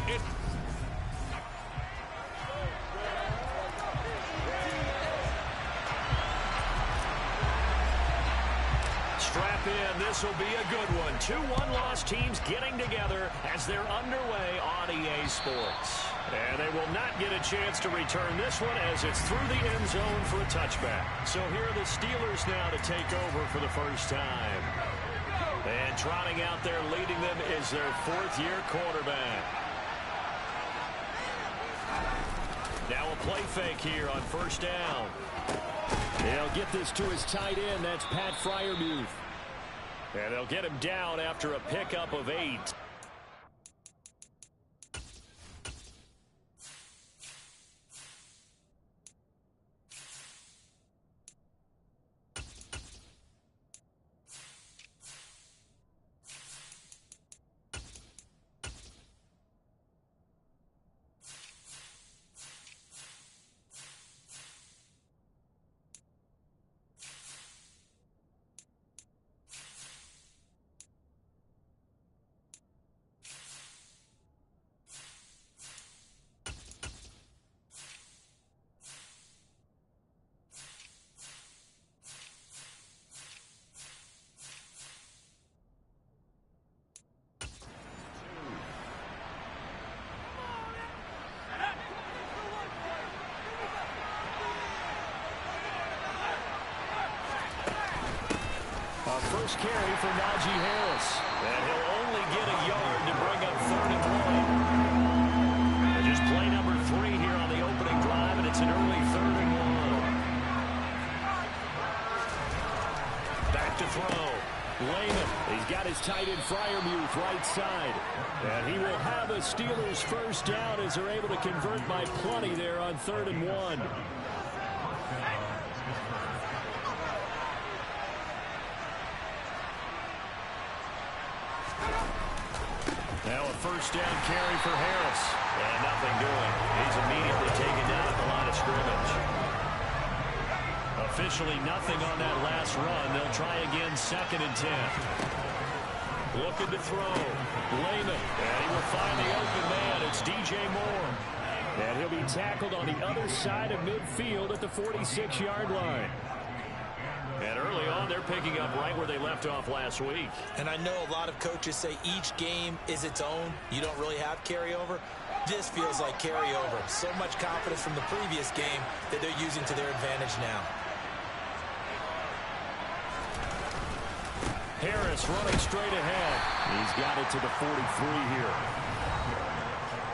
Strap in. This will be a good one. Two one-loss teams getting together as they're underway on EA Sports. And they will not get a chance to return this one as it's through the end zone for a touchback. So here are the Steelers now to take over for the first time. And trotting out there leading them is their fourth-year quarterback. Now a play fake here on first down. They'll get this to his tight end. That's Pat Freiermuth. And they'll get him down after a pickup of 8. First carry for Najee Harris. And he'll only get a yard to bring up 3rd and 1. And just play number 3 here on the opening drive, and it's an early 3rd and 1. Back to throw. Lehman. He's got his tight end Freiermuth right side. And he will have a Steelers first down as they're able to convert by plenty there on 3rd and 1. Now a first down carry for Harris. And nothing doing. He's immediately taken down at the line of scrimmage. Officially nothing on that last run. They'll try again 2nd and 10. Looking to throw. Lehman. And he will find the open man. It's DJ Moore. And he'll be tackled on the other side of midfield at the 46-yard line. And early on, they're picking up right where they left off last week. And I know a lot of coaches say each game is its own. You don't really have carryover. This feels like carryover. So much confidence from the previous game that they're using to their advantage now. Harris running straight ahead. He's got it to the 43 here.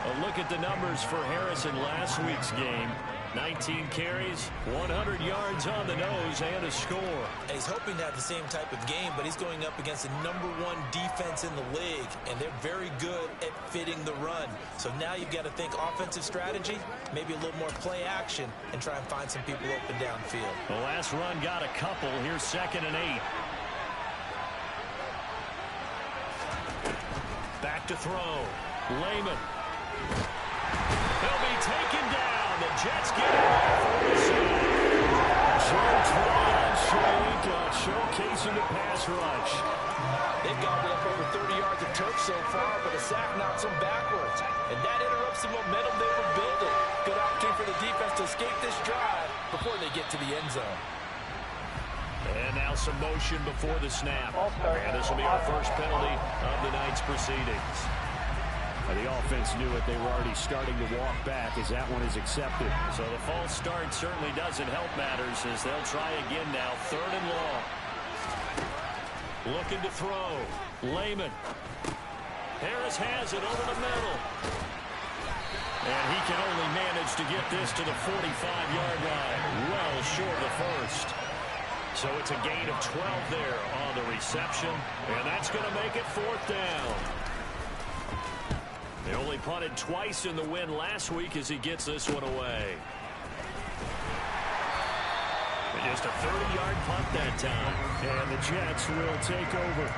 A look at the numbers for Harris in last week's game. 19 carries, 100 yards on the nose, and a score. And he's hoping to have the same type of game, but he's going up against the #1 defense in the league, and they're very good at fitting the run. So now you've got to think offensive strategy, maybe a little more play action, and try and find some people open downfield. The last run got a couple. Here's 2nd and 8. Back to throw. Lehman. He'll be taken down. The Jets get it for the save. Showcasing the pass rush. They've gobbled up over 30 yards of turf so far, but a sack knocks them backwards. And that interrupts the momentum they were building. Good opportunity for the defense to escape this drive before they get to the end zone. And now some motion before the snap. And this will be our first penalty of the night's proceedings. The offense knew it. They were already starting to walk back as that one is accepted. So the false start certainly doesn't help matters as they'll try again now. 3rd and long. Looking to throw. Lehman. Harris has it over the middle. And he can only manage to get this to the 45-yard line. Well short of the first. So it's a gain of 12 there on the reception. And that's going to make it 4th down. They only punted twice in the win last week as he gets this one away. And just a 30-yard punt that time. And the Jets will take over.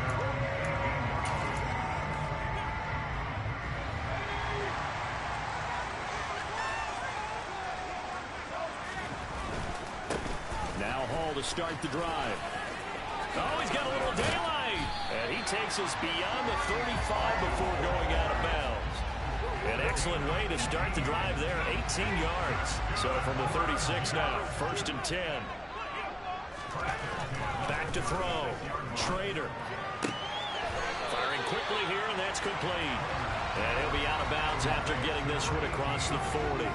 Now Hall to start the drive. Oh, he's got a little daylight. And he takes us beyond the 35 before going out of bounds. An Excellent way to start the drive there, 18 yards. So from the 36 now, 1st and 10. Back to throw. Trader. Firing quickly here, and that's complete. And he'll be out of bounds after getting this one across the 40.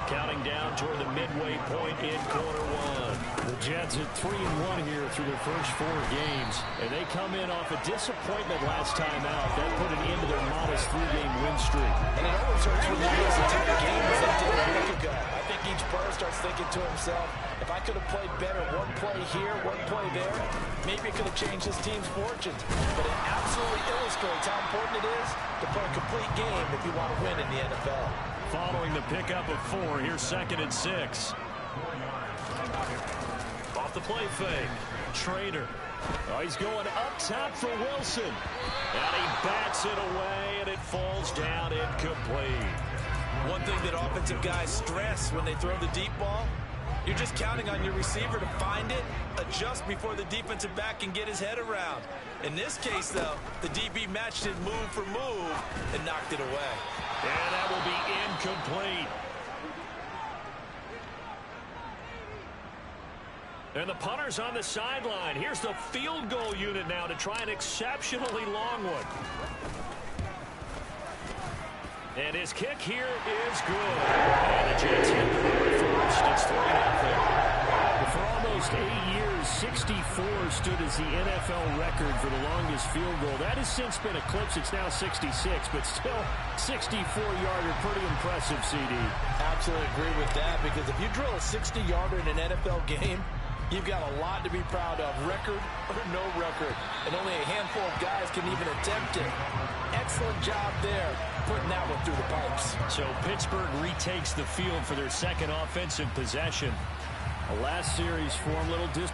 Counting down toward the midway point in quarter one. The Jets at 3-1 here through their first 4 games. And they come in off a disappointment last time out. That put an end to their modest 3-game win streak. And it always hurts when you lose until the game is ended a week ago. I think each player starts thinking to himself, if I could have played better one play here, one play there, maybe it could have changed this team's fortunes. But it absolutely illustrates how important it is to play a complete game if you want to win in the NFL. Following the pickup of 4, here's 2nd and 6. Off the play fake. Trader. Oh, he's going up top for Wilson. And he bats it away, and it falls down incomplete. One thing that offensive guys stress when they throw the deep ball, you're just counting on your receiver to find it, adjust before the defensive back can get his head around. In this case, though, the DB matched it move for move and knocked it away. And that will be incomplete. And the punter's on the sideline. Here's the field goal unit now to try an exceptionally long one. And his kick here is good. And the Jets hit the first. It's 3-0. For almost 8 years, 64 stood as the NFL record for the longest field goal. That has since been eclipsed. It's now 66, but still 64-yarder. Pretty impressive, CD. Absolutely agree with that, because if you drill a 60-yarder in an NFL game, you've got a lot to be proud of, record or no record. And only a handful of guys can even attempt it. Excellent job there, putting that one through the pipes. So Pittsburgh retakes the field for their second offensive possession. The last series form little distance.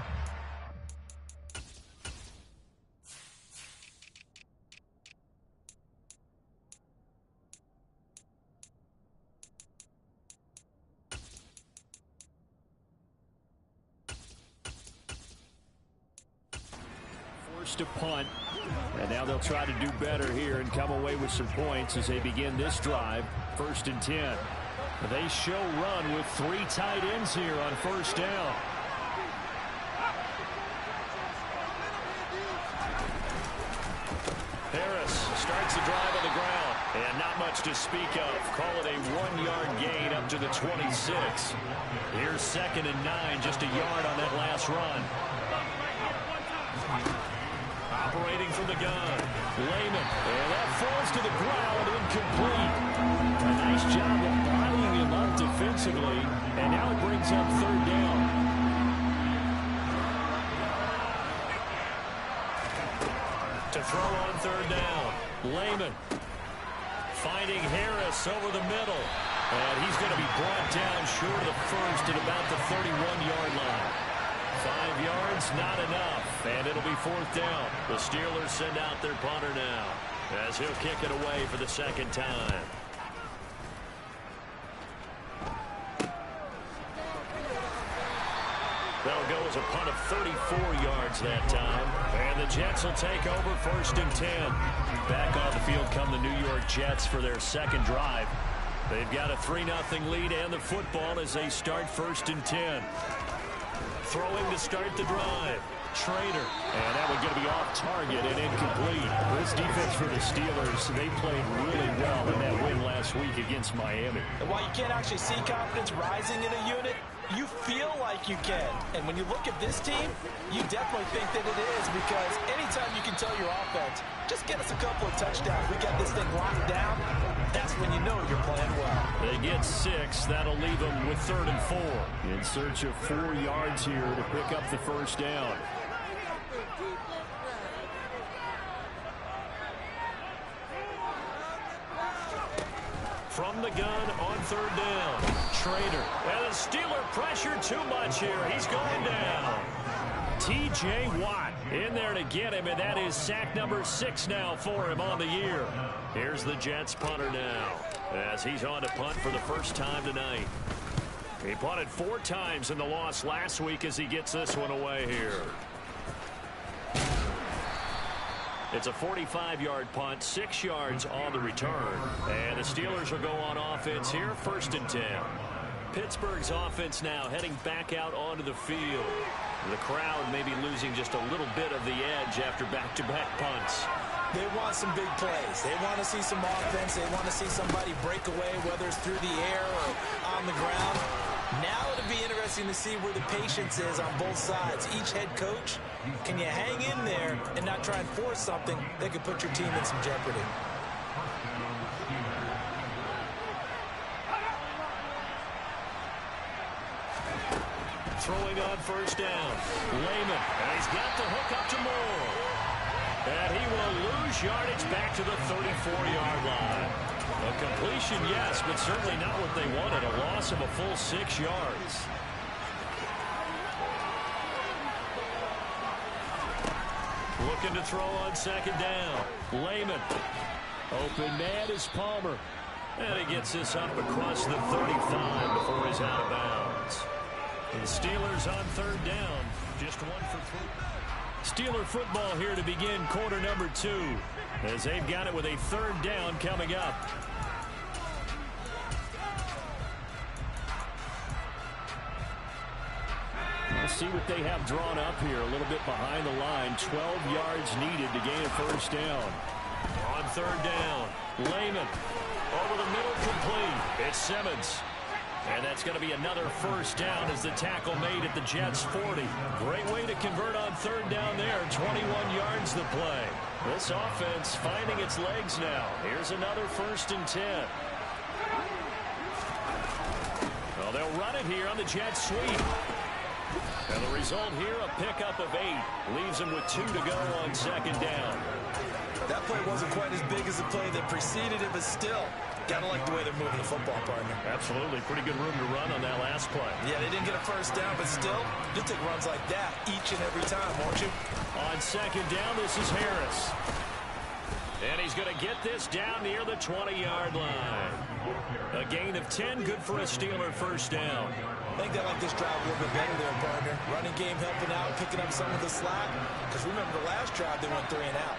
Forced to punt. And now they'll try to do better here and come away with some points as they begin this drive. 1st and 10. They show run with 3 tight ends here on 1st down. Harris starts the drive on the ground. And not much to speak of. Call it a 1-yard gain up to the 26. Here's 2nd and 9, just a yard on that last run. Operating from the gun. Lehman. And that falls to the ground, incomplete. A nice job of bodying him up defensively. And now it brings up 3rd down. To throw on 3rd down. Lehman. Finding Harris over the middle. And he's going to be brought down short of the first at about the 31-yard line. 5 yards, not enough, and it'll be 4th down. The Steelers send out their punter now, as he'll kick it away for the 2nd time. That'll go as a punt of 34 yards that time, and the Jets will take over 1st and 10. Back on the field come the New York Jets for their second drive. They've got a 3-0 lead and the football as they start 1st and 10. Throwing to start the drive. Trader. And that one going to be off target and incomplete. This defense for the Steelers, they played really well in that win last week against Miami. And while you can't actually see confidence rising in a unit, you feel like you can. And when you look at this team, you definitely think that it is, because anytime you can tell your offense, just get us a couple of touchdowns, we got this thing locked down, that's when you know you're playing well. They get 6. That'll leave them with 3rd and 4. In search of 4 yards here to pick up the 1st down. From the gun on 3rd down. Trader. And the Steeler pressure too much here. He's going down. T.J. Watt in there to get him, and that is sack number 6 now for him on the year. Here's the Jets punter now, as he's on to punt for the first time tonight. He punted 4 times in the loss last week as he gets this one away here. It's a 45-yard punt, 6 yards on the return. And the Steelers will go on offense here, 1st and 10. Pittsburgh's offense now heading back out onto the field. The crowd may be losing just a little bit of the edge after back-to-back punts. They want some big plays. They want to see some offense. They want to see somebody break away, whether it's through the air or on the ground. Now it'll be interesting to see where the patience is on both sides. Each head coach, can you hang in there and not try and force something that could put your team in some jeopardy? Throwing on 1st down. Lehman, and he's got the hook up to Moore. And he will lose yardage back to the 34-yard line. A completion, yes, but certainly not what they wanted. A loss of a full 6 yards. Looking to throw on 2nd down. Lehman. Open man is Palmer. And he gets this up across the 35 before he's out of bounds. The Steelers on 3rd down. Just 1 for 3. Steeler football here to begin quarter number 2. As they've got it with a 3rd down coming up. Let's see what they have drawn up here. A little bit behind the line. 12 yards needed to gain a 1st down. On 3rd down. Lehman. Over the middle, complete. It's Simmons. And that's going to be another 1st down as the tackle made at the Jets' 40. Great way to convert on 3rd down there. 21 yards the play. This offense finding its legs now. Here's another 1st and 10. Well, they'll run it here on the Jets' sweep. And the result here, a pickup of 8. Leaves them with 2 to go on 2nd down. That play wasn't quite as big as the play that preceded it, but still, gotta like the way they're moving the football, partner. Absolutely. Pretty good room to run on that last play. Yeah, they didn't get a 1st down, but still, you'll take runs like that each and every time, won't you? On 2nd down, this is Harris. And he's going to get this down near the 20-yard line. A gain of 10, good for a Steeler 1st down. I think they like this drive a little bit better there, partner. Running game helping out, picking up some of the slack. Because remember, the last drive, they went 3 and out.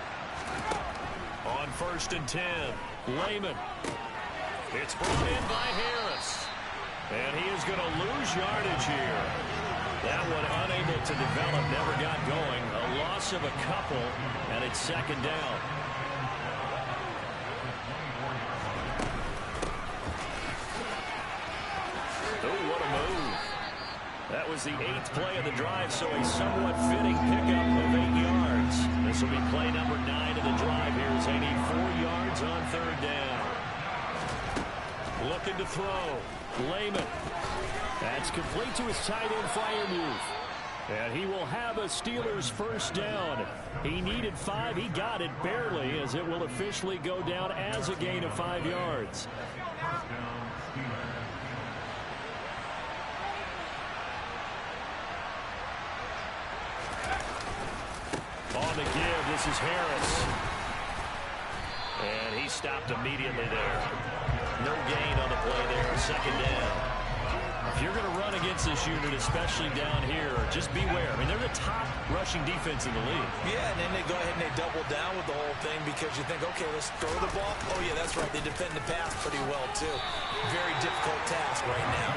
On 1st and 10, Lehman. It's brought in by Harris. And he is going to lose yardage here. That one unable to develop, never got going. A loss of a couple, and it's 2nd down. Oh, what a move. That was the 8th play of the drive, so a somewhat fitting pickup of 8 yards. This will be play number 9 of the drive here as they need 4 yards on 3rd down. Looking to throw. Lehman. That's complete to his tight end Freiermuth. And he will have a Steelers 1st down. He needed 5. He got it barely, as it will officially go down as a gain of 5 yards. On the give, this is Harris. And he stopped immediately there. No gain on the play there, 2nd down. If you're going to run against this unit, especially down here, just beware. I mean, they're the top rushing defense in the league. Yeah, and then they go ahead and they double down with the whole thing because you think, okay, let's throw the ball. Oh, yeah, that's right. They defend the pass pretty well, too. Very difficult task right now.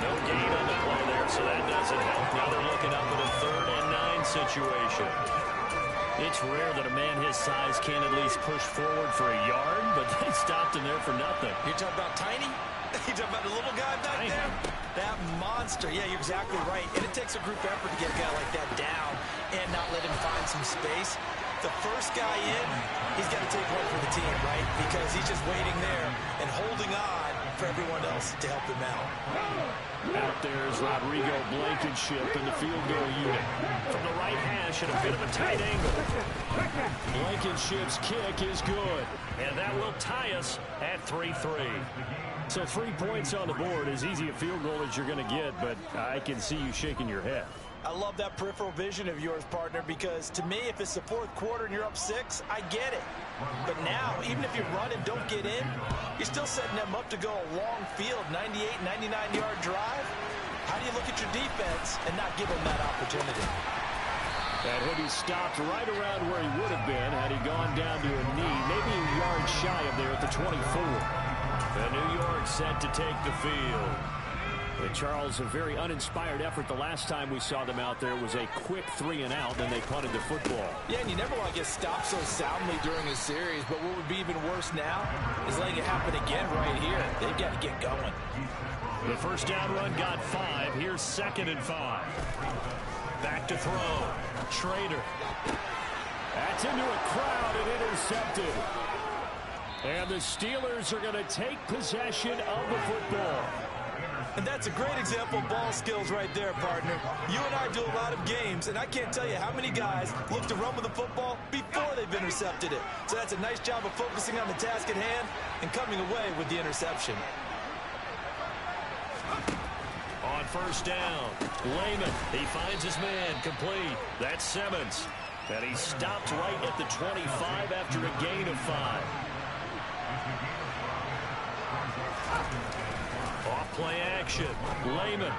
No gain on the play there, so that doesn't help. Now they're looking up with a 3rd and 9 situation. It's rare that a man his size can't at least push forward for a yard, but they stopped him there for nothing. You're talking about tiny? You're talking about the little guy back there? That monster. Yeah, you're exactly right. And it takes a group effort to get a guy like that down and not let him find some space. The first guy in, he's got to take one for the team, right? Because he's just waiting there and holding on for everyone else to help him out. Out there is Rodrigo Blankenship in the field goal unit. From the right hash at a bit of a tight angle. Blankenship's kick is good. And that will tie us at 3-3. So 3 points on the board, as easy a field goal as you're going to get, but I can see you shaking your head. I love that peripheral vision of yours, partner, because to me, if it's the 4th quarter and you're up 6, I get it. But now, even if you run and don't get in, you're still setting them up to go a long field, 98, 99-yard drive. How do you look at your defense and not give them that opportunity? And he'll be stopped right around where he would have been had he gone down to a knee, maybe a yard shy of there at the 24. The New York set to take the field. And Charles, a very uninspired effort the last time we saw them out there was a quick 3-and-out, and they punted the football. Yeah, and you never want to get stopped so soundly during a series, but what would be even worse now is letting it happen again right here. They've got to get going. The first down run got 5. Here's 2nd and 5. Back to throw. Schrader. That's into a crowd and intercepted. And the Steelers are going to take possession of the football. And that's a great example of ball skills right there, partner. You and I do a lot of games, and I can't tell you how many guys look to run with the football before they've intercepted it. So that's a nice job of focusing on the task at hand and coming away with the interception. On first down, Lehman, he finds his man, complete. That's Simmons. And he stopped right at the 25 after a gain of 5. Off-play action, Lehman.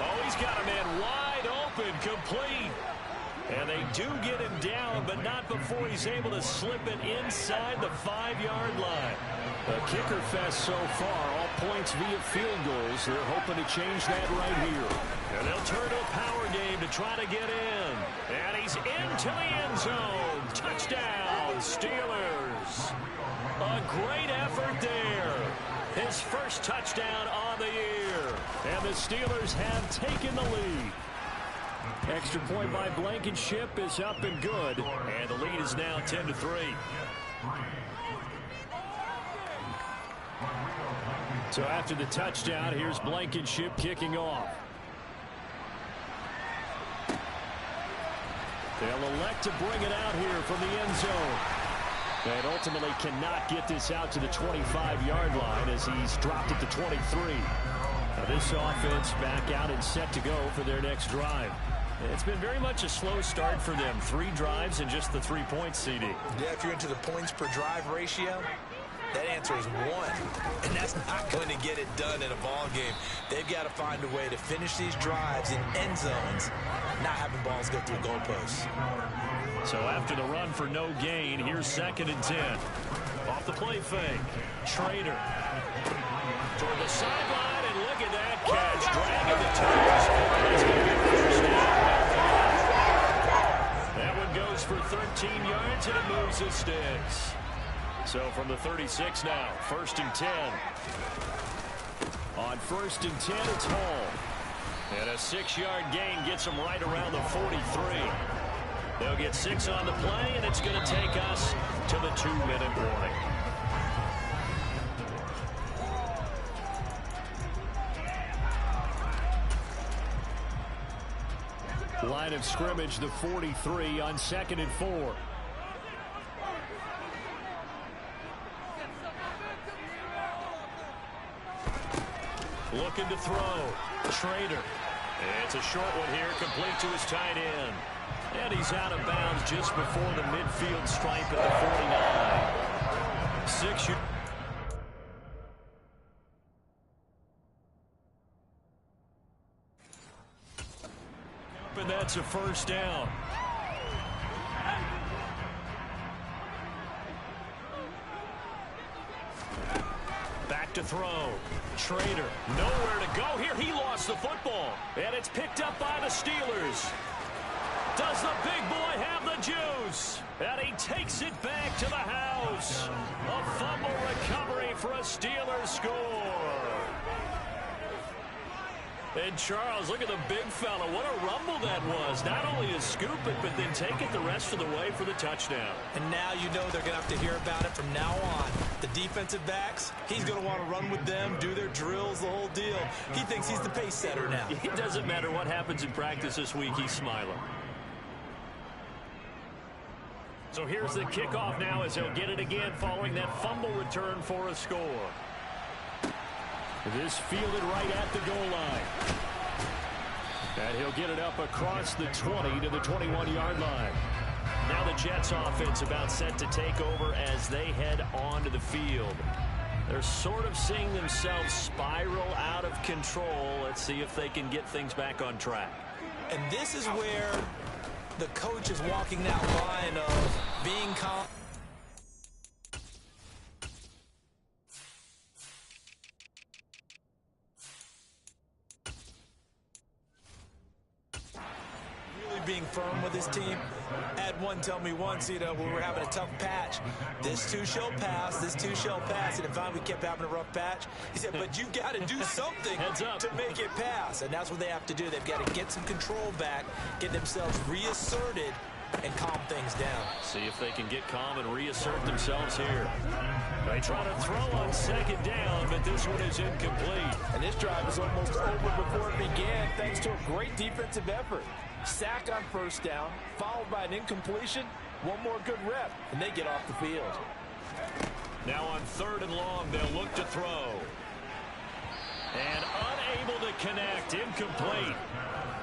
Oh, he's got a man wide open, complete. And they do get him down, but not before he's able to slip it inside the 5-yard line. A kicker fest so far, all points via field goals. They're hoping to change that right here. And they'll turn to a power game to try to get in. And he's into the end zone. Touchdown, Steelers. A great effort there. His first touchdown on the year. And the Steelers have taken the lead. Extra point by Blankenship is up and good. And the lead is now 10-3. So after the touchdown, here's Blankenship kicking off. They'll elect to bring it out here from the end zone. And ultimately cannot get this out to the 25-yard line as he's dropped at the 23. Now this offense back out and set to go for their next drive. It's been very much a slow start for them. 3 drives and just the 3 points, CD. Yeah, if you're into the points per drive ratio, that answer is 1. And that's not going to get it done in a ball game. They've got to find a way to finish these drives in end zones, not having balls go through goalposts. So after the run for no gain, here's 2nd and 10. Off the play fake. Schrader. Toward the sideline, and look at that catch. Dragging the toes. That's going to be first down. That one goes for 13 yards, and it moves the sticks. So from the 36 now, 1st and 10. On 1st and 10, it's Hall. And a 6-yard gain gets them right around the 43. They'll get 6 on the play, and it's going to take us to the 2-minute warning. Line of scrimmage, the 43 on 2nd and 4. Looking to throw. Schrader. It's a short one here, complete to his tight end. And he's out of bounds just before the midfield stripe at the 49. 6 yards. And that's a first down. Back to throw. Schrader, nowhere to go here. He lost the football. And it's picked up by the Steelers. Does the big boy have the juice? And he takes it back to the house. A fumble recovery for a Steelers score. And Charles, look at the big fella. What a rumble that was. Not only to scoop it, but then take it the rest of the way for the touchdown. And now you know they're going to have to hear about it from now on. The defensive backs, he's going to want to run with them, do their drills, the whole deal. He thinks he's the pace setter now. It doesn't matter what happens in practice this week. He's smiling. So here's the kickoff now as he'll get it again following that fumble return for a score. This fielded right at the goal line. And he'll get it up across the 20 to the 21-yard line. Now the Jets offense about set to take over as they head onto the field. They're sort of seeing themselves spiral out of control. Let's see if they can get things back on track. And this is where the coach is walking that line of being calm. Being firm with his team. Had one tell me once, we were having a tough patch. This too shall pass, this too shall pass. And if we kept having a rough patch, he said, but you got to do something to make it pass. And that's what they have to do. They've got to get some control back, get themselves reasserted, and calm things down. See if they can get calm and reassert themselves here. They try to throw on second down, but this one is incomplete. And this drive is almost over before it began, thanks to a great defensive effort. Sack on first down, followed by an incompletion. One more good rep, and they get off the field. Now on 3rd and long, they'll look to throw. And unable to connect, incomplete.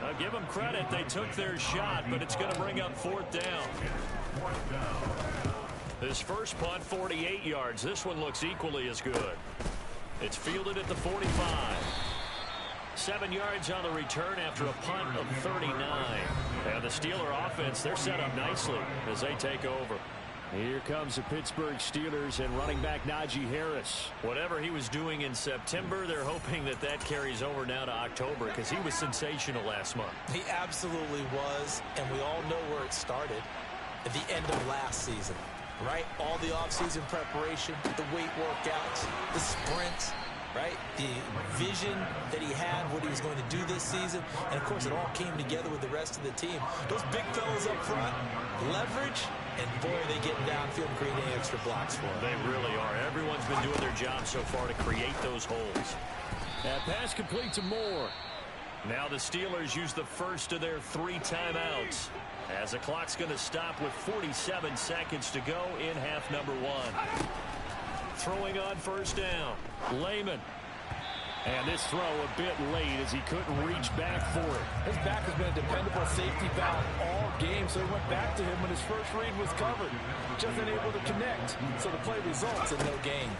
I'll give them credit, they took their shot, but it's going to bring up 4th down. This first punt, 48 yards. This one looks equally as good. It's fielded at the 45. 7 yards on the return after a punt of 39. And the Steeler offense, they're set up nicely as they take over. Here comes the Pittsburgh Steelers and running back Najee Harris. Whatever he was doing in September, they're hoping that that carries over now to October because he was sensational last month. He absolutely was, and we all know where it started at the end of last season, right? All the offseason preparation, the weight workouts, the sprints, right? The vision that he had, what he was going to do this season. And, of course, it all came together with the rest of the team. Those big fellas up front, leverage, and, boy, are they getting downfield and creating extra blocks for them. They really are. Everyone's been doing their job so far to create those holes. That pass complete to Moore. Now the Steelers use the first of their 3 timeouts as the clock's going to stop with 47 seconds to go in half number 1. Throwing on first down. Lehman. And this throw a bit late as he couldn't reach back for it. His back has been a dependable safety valve all game, so he went back to him when his first read was covered. Just unable to connect, so the play results in no gain.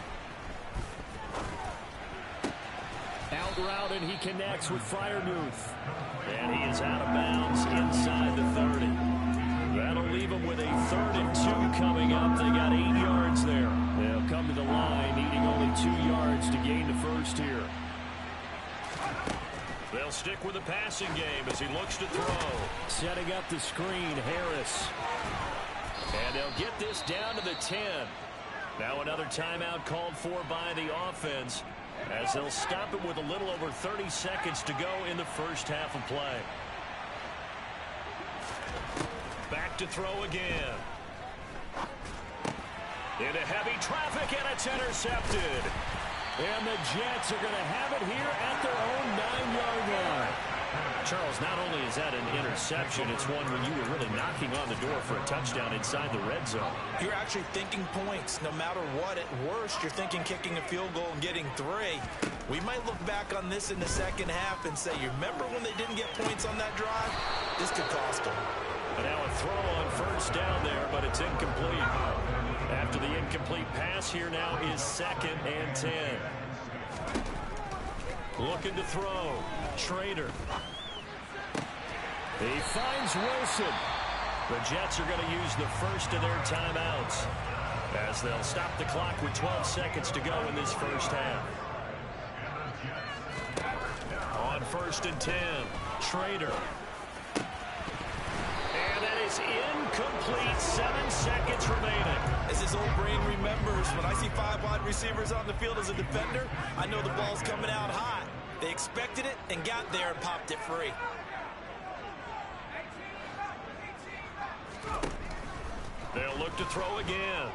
Out route, and he connects with Freiermuth. And he is out of bounds inside the 30. That'll leave him with a 3rd and 2 coming up. They got 8 yards there. They'll come to the line, needing only 2 yards to gain the first here. They'll stick with the passing game as he looks to throw. Setting up the screen, Harris. And they'll get this down to the 10. Now another timeout called for by the offense as they'll stop it with a little over 30 seconds to go in the first half of play. Back to throw again. Into heavy traffic, and it's intercepted. And the Jets are going to have it here at their own 9-yard line. Charles, not only is that an interception, it's one when you were really knocking on the door for a touchdown inside the red zone. You're actually thinking points no matter what. At worst, you're thinking kicking a field goal and getting 3. We might look back on this in the second half and say, you remember when they didn't get points on that drive? This could cost them. And now a throw on first down there, but it's incomplete. After the incomplete pass, here now is 2nd and 10. Looking to throw. Schrader. He finds Wilson. The Jets are going to use the first of their timeouts as they'll stop the clock with 12 seconds to go in this first half. On 1st and 10, Schrader. And that is incomplete. 7 seconds remaining. As his old brain remembers, when I see 5 wide receivers on the field as a defender, I know the ball's coming out hot. They expected it and got there and popped it free. They'll look to throw again.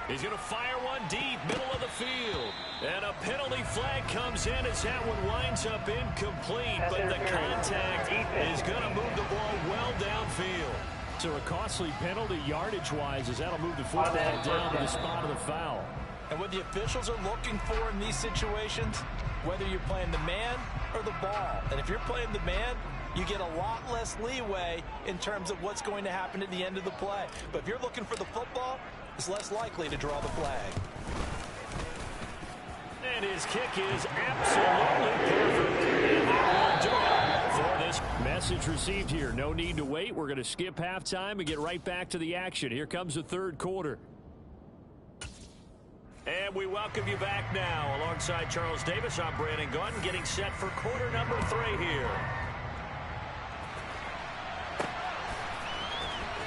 He's going to fire one deep, middle of the field. And a penalty flag comes in as that one winds up incomplete. But the contact is going to move the ball well downfield. So a costly penalty yardage-wise as that'll move the football down to the spot of the foul. And what the officials are looking for in these situations, whether you're playing the man or the ball. And if you're playing the man, you get a lot less leeway in terms of what's going to happen at the end of the play. But if you're looking for the football, it's less likely to draw the flag. And his kick is absolutely perfect. And that will do it for this Message received here. No need to wait. We're going to skip halftime and get right back to the action. Here comes the third quarter. And we welcome you back now. Alongside Charles Davis, I'm Brandon Gunn, getting set for quarter number 3 here.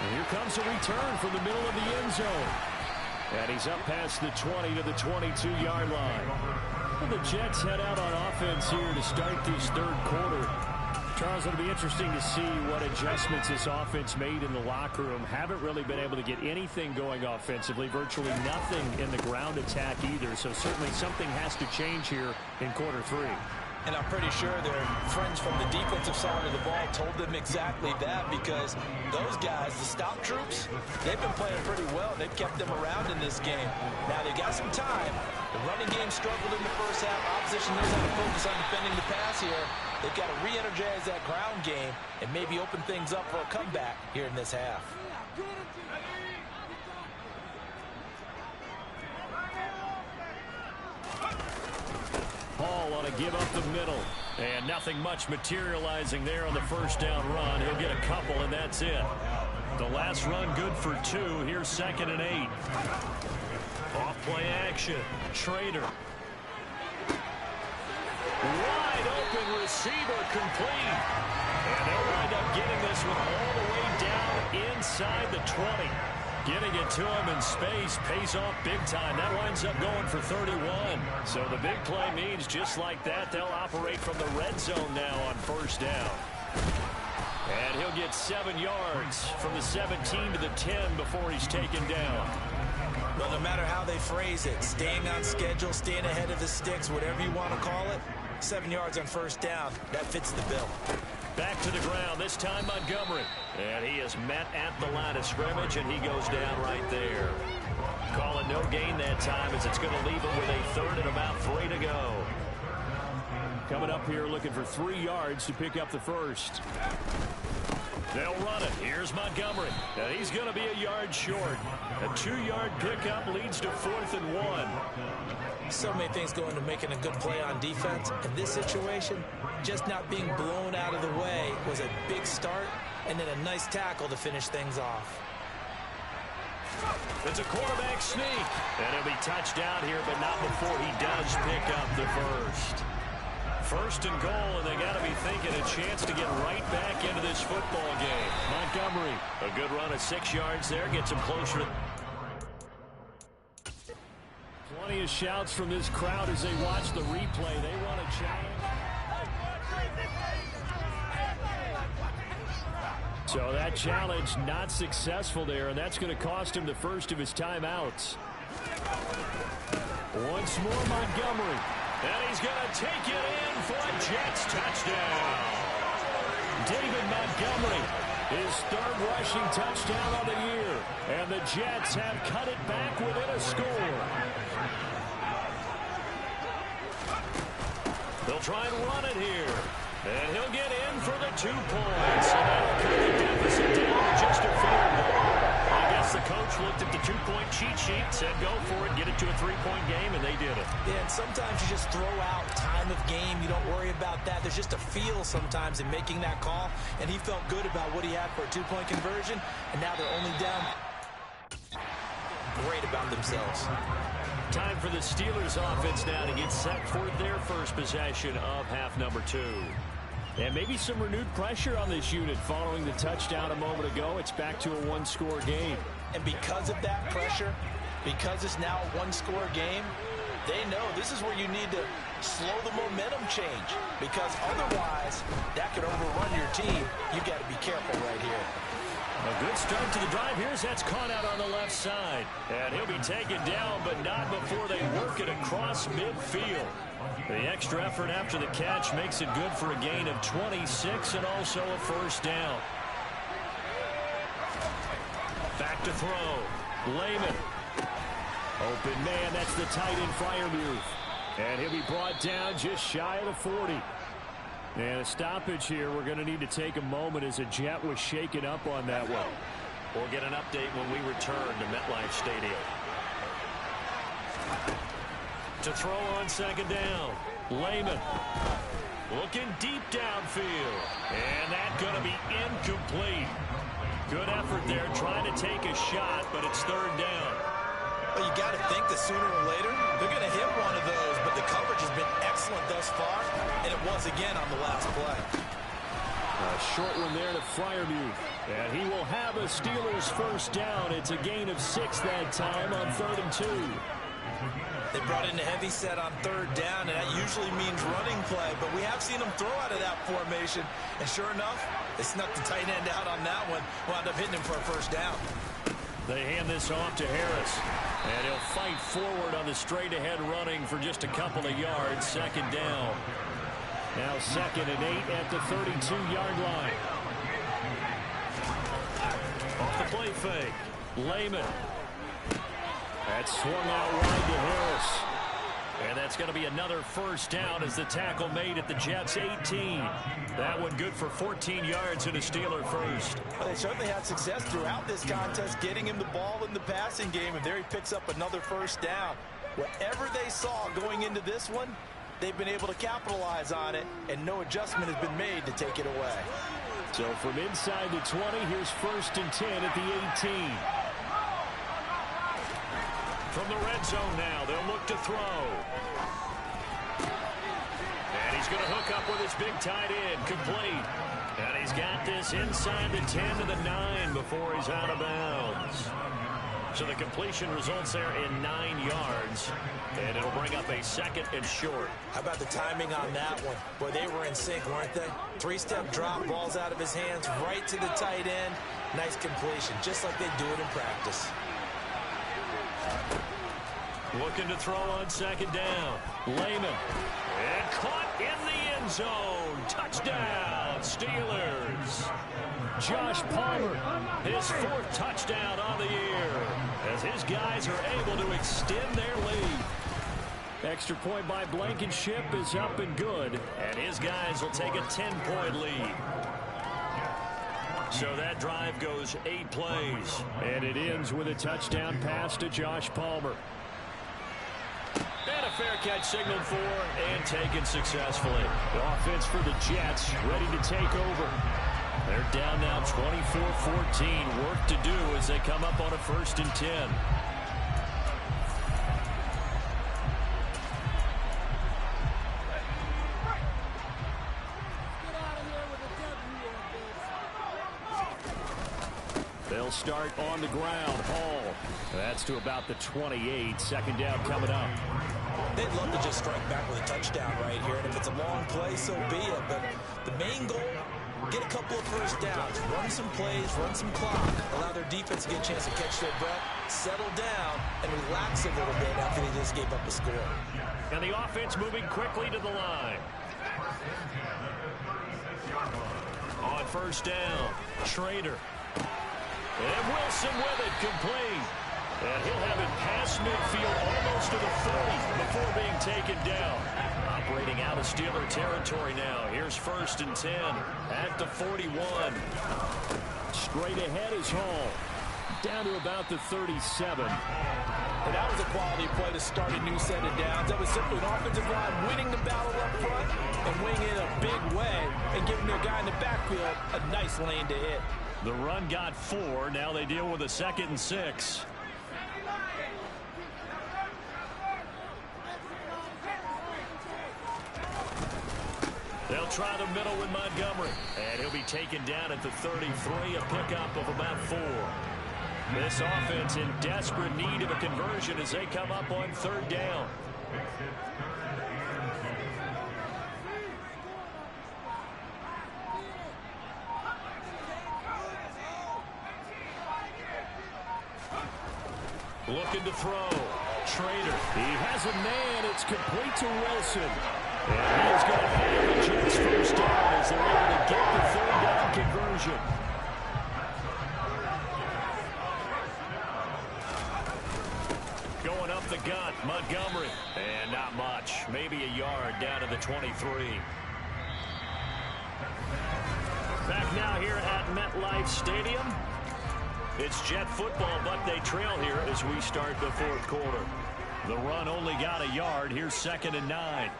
And here comes a return from the middle of the end zone. And he's up past the 20 to the 22-yard line. Well, the Jets head out on offense here to start this third quarter. Charles, it'll be interesting to see what adjustments this offense made in the locker room. Haven't really been able to get anything going offensively, virtually nothing in the ground attack either. So certainly something has to change here in quarter 3. And I'm pretty sure their friends from the defensive side of the ball told them exactly that, because those guys, the stop troops, they've been playing pretty well. They've kept them around in this game. Now they've got some time. The running game struggled in the first half. Opposition knows how to focus on defending the pass here. They've got to re-energize that ground game and maybe open things up for a comeback here in this half. Hall on a give up the middle. And nothing much materializing there on the first down run. He'll get a couple, and that's it. The last run good for 2. Here's 2nd and 8. Off-play action. Trader. Wide open receiver complete. And they'll wind up getting this one all the way down inside the 20. Getting it to him in space pays off big time. That winds up going for 31. So the big play means just like that, they'll operate from the red zone now on first down. And he'll get 7 yards from the 17 to the 10 before he's taken down. Well, no matter how they phrase it, staying on schedule, staying ahead of the sticks, whatever you want to call it, 7 yards on first down, that fits the bill. Back to the ground, this time Montgomery. And he is met at the line of scrimmage, and he goes down right there. Calling no gain that time, as it's going to leave him with a third and about 3 to go. Coming up here looking for 3 yards to pick up the first. They'll run it. Here's Montgomery. And he's going to be a yard short. A 2-yard pickup leads to 4th and 1. So many things go into making a good play on defense. In this situation, just not being blown out of the way was a big start, and then a nice tackle to finish things off. It's a quarterback sneak. And he'll be touched down here, but not before he does pick up the first. First and goal, and they got to be thinking a chance to get right back into this football game. Montgomery, a good run of 6 yards there, gets him closer to... Plenty of shouts from this crowd as they watch the replay. They want a challenge. So that challenge not successful there, and that's going to cost him the first of his timeouts. Once more, Montgomery. And he's going to take it in for a Jets touchdown. David Montgomery, his 3rd rushing touchdown of the year. And the Jets have cut it back within a score. They'll try and run it here. And he'll get in for the 2 points. And that'll cut the deficit down to just a field goal. I guess the coach looked at the 2-point cheat sheet, said go for it, get it to a 3-point game, and they did it. Yeah, and sometimes you just throw out time of game. You don't worry about that. There's just a feel sometimes in making that call, and he felt good about what he had for a 2-point conversion, and now they're only down great about themselves. Time for the Steelers offense now to get set for their first possession of half number 2. And maybe some renewed pressure on this unit following the touchdown a moment ago. It's back to a 1-score game. And because of that pressure, because it's now a 1-score game, they know this is where you need to slow the momentum change, because otherwise that could overrun your team. You've got to be careful right here. A good start to the drive. Here's that's caught out on the left side. And he'll be taken down, but not before they work it across midfield. The extra effort after the catch makes it good for a gain of 26 and also a first down. Back to throw. Lehman. Open man, that's the tight end Freiermuth. And he'll be brought down just shy of the 40. And a stoppage here. We're going to need to take a moment as a Jet was shaken up on that one. We'll get an update when we return to MetLife Stadium. To throw on second down. Lehman looking deep downfield. And that's going to be incomplete. Good effort there trying to take a shot, but it's third down. Well, you got to think that sooner or later they're going to hit one of those, but the coverage has been excellent thus far, and it was again on the last play. A short one there to Freiermuth. And he will have a Steelers first down. It's a gain of 6 that time on 3rd and 2. They brought in a heavy set on third down, and that usually means running play, but we have seen them throw out of that formation, and sure enough, they snuck the tight end out on that one, wound up hitting him for a first down. They hand this off to Harris, and he'll fight forward on the straight-ahead running for just a couple of yards. Second down. Now 2nd and 8 at the 32-yard line. Off the play fake. Lehman. That's swung out wide to Harris. And that's going to be another first down as the tackle made at the Jets' 18. That one good for 14 yards and a Steeler first. Well, they certainly had success throughout this contest, getting him the ball in the passing game, and there he picks up another first down. Whatever they saw going into this one, they've been able to capitalize on it, and no adjustment has been made to take it away. So from inside the 20, here's 1st and 10 at the 18. From the red zone now, they'll look to throw. And he's going to hook up with his big tight end, complete. And he's got this inside the 10 to the 9 before he's out of bounds. So the completion results there in 9 yards. And it'll bring up a 2nd and short. How about the timing on that one? Boy, they were in sync, weren't they? 3-step drop, balls out of his hands, right to the tight end. Nice completion, just like they do it in practice. Looking to throw on second down. Lehman. And caught in the end zone. Touchdown, Steelers. Josh Palmer. His 4th touchdown on the year as his guys are able to extend their lead. Extra point by Blankenship is up and good. And his guys will take a 10-point lead. So that drive goes 8 plays. And it ends with a touchdown pass to Josh Palmer. And a fair catch signaled for and taken successfully. The offense for the Jets ready to take over. They're down now 24-14. Work to do as they come up on a 1st and 10. They'll start on the ground. Hall. That's to about the 28. Second down coming up. They'd love to just strike back with a touchdown right here, and if it's a long play, so be it. But the main goal, get a couple of first downs, run some plays, run some clock, allow their defense to get a chance to catch their breath, settle down, and relax a little bit after they just gave up a score. And the offense moving quickly to the line. On first down, Schrader. And Wilson with it, complete. And he'll have it past midfield almost to the 30 before being taken down. Operating out of Steeler territory now. Here's 1st and 10 at the 41. Straight ahead is Hall. Down to about the 37. And that was a quality play to start a new set of downs. That was simply an offensive line winning the battle up front and winning in a big way and giving their guy in the backfield a nice lane to hit. The run got 4. Now they deal with a 2nd and 6. They'll try the middle with Montgomery. And he'll be taken down at the 33, a pickup of about 4. This offense in desperate need of a conversion as they come up on 3rd down. Looking to throw. Schrader. He has a man. It's complete to Wilson. And he is going to have the Jets first down as they're able to get the 3rd down conversion. Going up the gut, Montgomery. And not much. Maybe a yard down to the 23. Back now here at MetLife Stadium. It's Jet football, but they trail here as we start the 4th quarter. The run only got a yard. Here's 2nd and 9.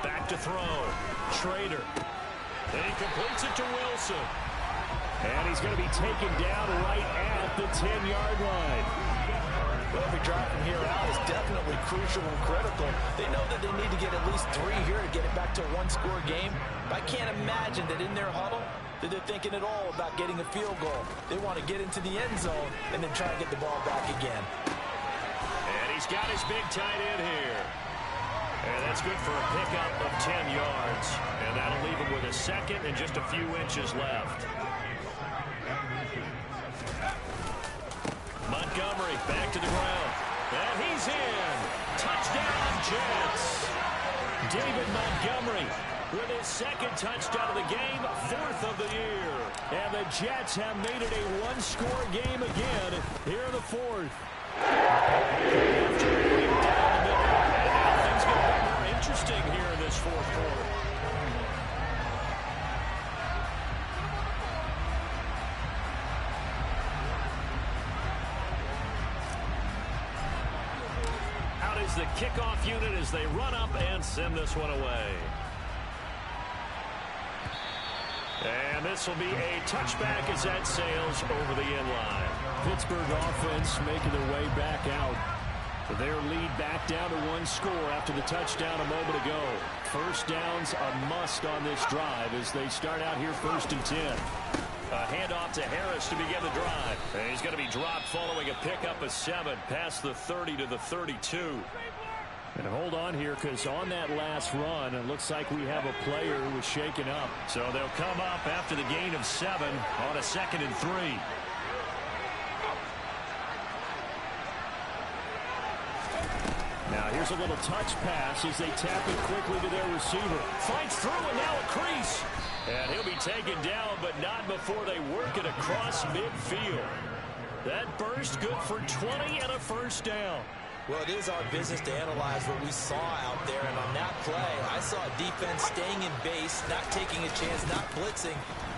Back to throw. Schrader. And he completes it to Wilson. And he's going to be taken down right at the 10-yard line. Well, every drive from here out is definitely crucial and critical. They know that they need to get at least 3 here to get it back to a one-score game. But I can't imagine that in their huddle that they're thinking at all about getting a field goal. They want to get into the end zone and then try and get the ball back again. And he's got his big tight end here. And that's good for a pickup of 10 yards. And that'll leave him with a 2nd and just a few inches left. Montgomery back to the ground. And he's in. Touchdown, Jets. David Montgomery with his 2nd touchdown of the game, 4th of the year. And the Jets have made it a one-score game again here in the 4th. After being down the middle. And now things get a bit more interesting here in this 4th quarter. The kickoff unit as they run up and send this one away. And this will be a touchback as that sails over the end line. Pittsburgh offense making their way back out. Their lead back down to 1 score after the touchdown a moment ago. First down's a must on this drive as they start out here 1st and 10. A handoff to Harris to begin the drive. And he's going to be dropped following a pickup of 7 past the 30 to the 32. And hold on here because on that last run, it looks like we have a player who was shaken up. So they'll come up after the gain of 7 on a 2nd and 3. Now here's a little touch pass as they tap it quickly to their receiver. Fights through and now a crease. And he'll be taken down, but not before they work it across midfield. That burst good for 20 and a first down. Well, it is our business to analyze what we saw out there, and on that play, I saw a defense staying in base, not taking a chance, not blitzing,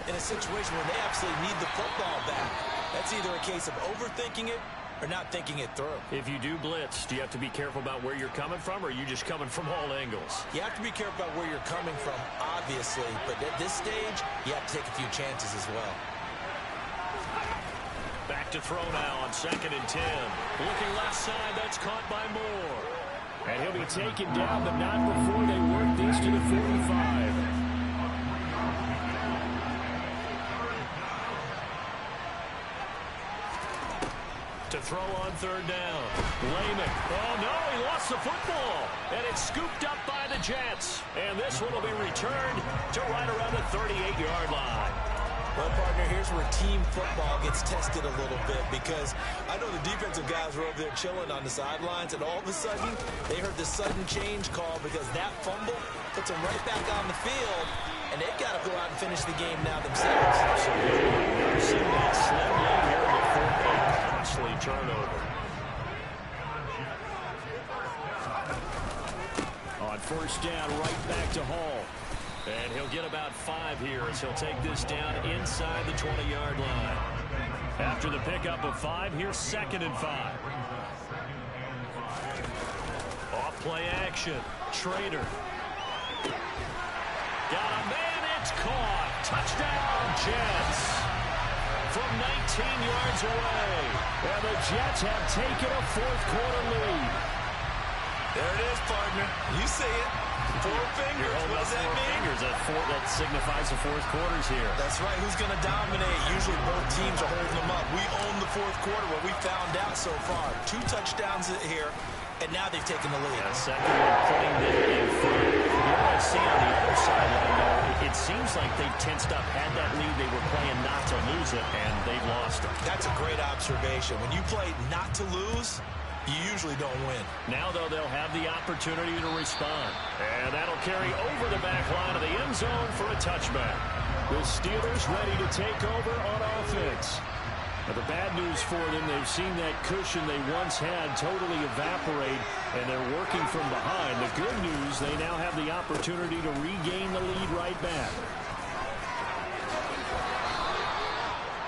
in a situation where they absolutely need the football back. That's either a case of overthinking it or not thinking it through. If you do blitz, do you have to be careful about where you're coming from, or are you just coming from all angles? You have to be careful about where you're coming from, obviously, but at this stage, you have to take a few chances as well. Back to throw now on 2nd and 10. Looking left side, that's caught by Moore. And he'll be taken down, but not before they work this to the 45. To throw on 3rd down. Lehman. Oh, no, he lost the football. And it's scooped up by the Jets. And this one will be returned to right around the 38-yard line. Well, partner, here's where team football gets tested a little bit because I know the defensive guys were over there chilling on the sidelines, and all of a sudden, they heard the sudden change call because that fumble puts them right back on the field, and they've got to go out and finish the game now themselves. Never seen that slim lead here before a costly turnover. On 1st down, right back to Hall. And he'll get about 5 here as he'll take this down inside the 20-yard line. After the pickup of 5, here's 2nd and 5. Off play action. Schrader. Got a man, it's caught. Touchdown, Jets. From 19 yards away. And the Jets have taken a 4th quarter lead. There it is, partner. You see it. 4 fingers. What does that mean? Fingers. That signifies the 4th quarters here. That's right. Who's going to dominate? Usually both teams are holding them up. We own the 4th quarter, what we found out so far. 2 touchdowns here, and now they've taken the lead. A second one putting them in front. What I see on the other sideline, though, it seems like they've tensed up. Had that lead, they were playing not to lose it, and they've lost it. That's a great observation. When you play not to lose, you usually don't win. Now, though, they'll have the opportunity to respond. And that'll carry over the back line of the end zone for a touchback. The Steelers ready to take over on offense. Now, the bad news for them, they've seen that cushion they once had totally evaporate, and they're working from behind. The good news, they now have the opportunity to regain the lead right back.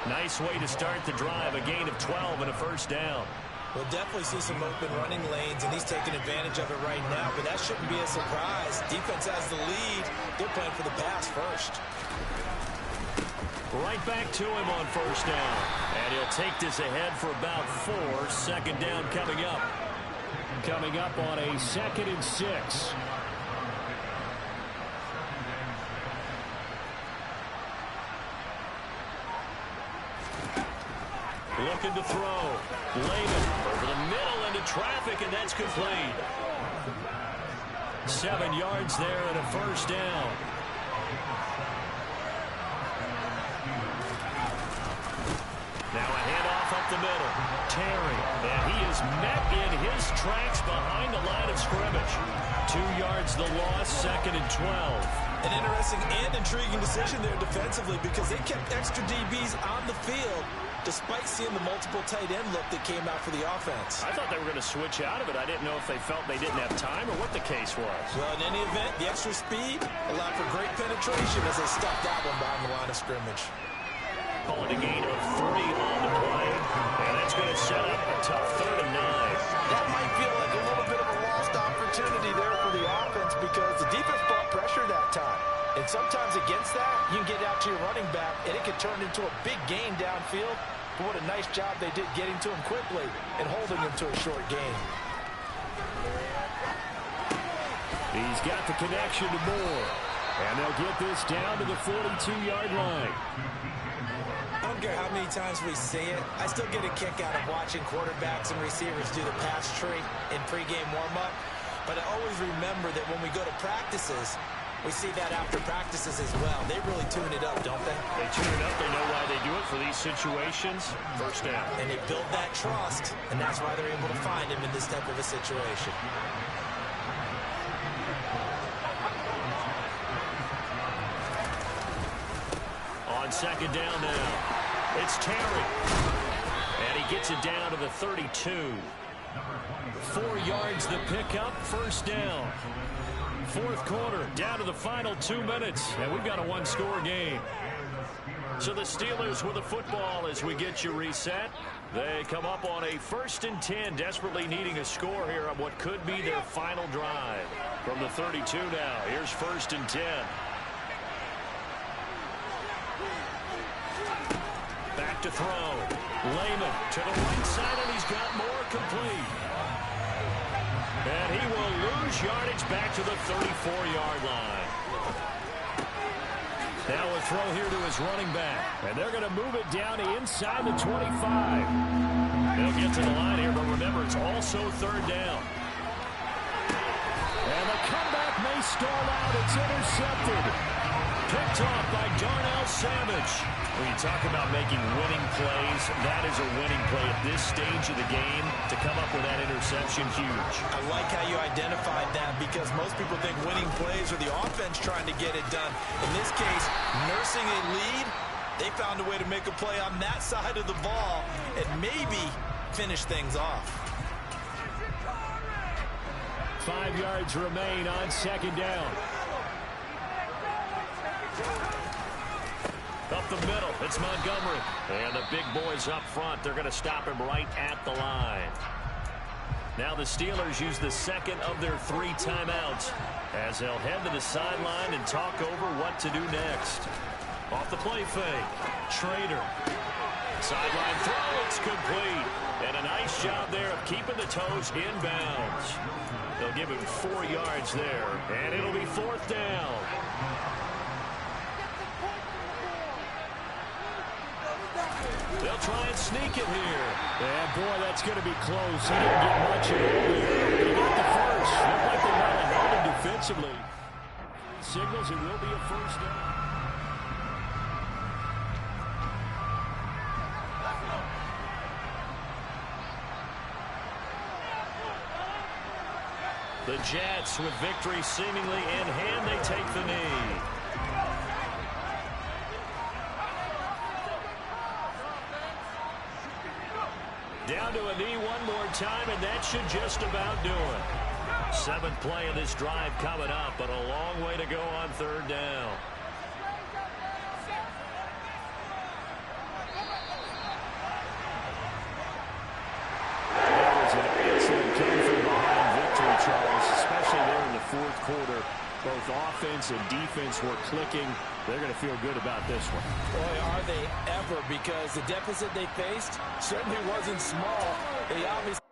Nice way to start the drive, a gain of 12 and a first down. We'll definitely see some open running lanes, and he's taking advantage of it right now, but that shouldn't be a surprise. Defense has the lead. They're playing for the pass first. Right back to him on first down. And he'll take this ahead for about 4. Second down coming up. Coming up on a 2nd and 6. Looking to throw. Layman over the middle into traffic, and that's complete. 7 yards there and a first down. Now a handoff up the middle. Terry, and he is met in his tracks behind the line of scrimmage. 2 yards the loss, 2nd and 12. An interesting and intriguing decision there defensively because they kept extra DBs on the field despite seeing the multiple tight end look that came out for the offense. I thought they were going to switch out of it. I didn't know if they felt they didn't have time or what the case was. Well, in any event, the extra speed allowed for great penetration as they stuffed that one behind the line of scrimmage. Calling a gain of 3 on the play, and that's going to set up a tough 3rd and 9. That might feel like a little bit of a lost opportunity there for the offense because the defense brought pressure that time. And sometimes against that, you can get out to your running back, and it can turn into a big gain downfield. But what a nice job they did getting to him quickly and holding him to a short gain. He's got the connection to Moore. And they'll get this down to the 42-yard line. I don't care how many times we see it. I still get a kick out of watching quarterbacks and receivers do the pass tree in pregame warm-up. But I always remember that when we go to practices, we see that after practices as well. They really tune it up, don't they? They tune it up. They know why they do it for these situations. First down. And they build that trust, and that's why they're able to find him in this type of a situation. On 2nd down now, it's Terry. And he gets it down to the 32. 4 yards the pickup, first down. 4th quarter, down to the final 2 minutes, and we've got a 1-score game. So the Steelers with the football as we get you reset. They come up on a 1st and 10, desperately needing a score here on what could be their final drive. From the 32 now, here's 1st and 10. Back to throw. Layman to the right side, and he's got more complete. And he will lose yardage back to the 34-yard line. Now a throw here to his running back. And they're going to move it down to inside the 25. They'll get to the line here, but remember, it's also 3rd down. And the comeback may stall out. It's intercepted. Picked off by Darnell Savage. When you talk about making winning plays, that is a winning play at this stage of the game. To come up with that interception, huge. I like how you identified that because most people think winning plays are the offense trying to get it done. In this case, nursing a lead, they found a way to make a play on that side of the ball and maybe finish things off. 5 yards remain on 2nd down. Up the middle, it's Montgomery. And the big boys up front, they're going to stop him right at the line. Now the Steelers use the 2nd of their 3 timeouts as they'll head to the sideline and talk over what to do next. Off the play fake, Schrader. Sideline throw, it's complete. And a nice job there of keeping the toes in bounds. They'll give him 4 yards there, and it'll be 4th down. They'll try and sneak it here. And boy, that's going to be close. He didn't get much at all there. They got the first. Looked like they might have held him defensively. Signals it will be a first down. The Jets with victory seemingly in hand, they take the knee. Down to a knee one more time, and that should just about do it. 7th play of this drive coming up, but a long way to go on 3rd down. offense and defense were clicking. They're going to feel good about this one. Boy, are they ever, because the deficit they faced certainly wasn't small. They obviously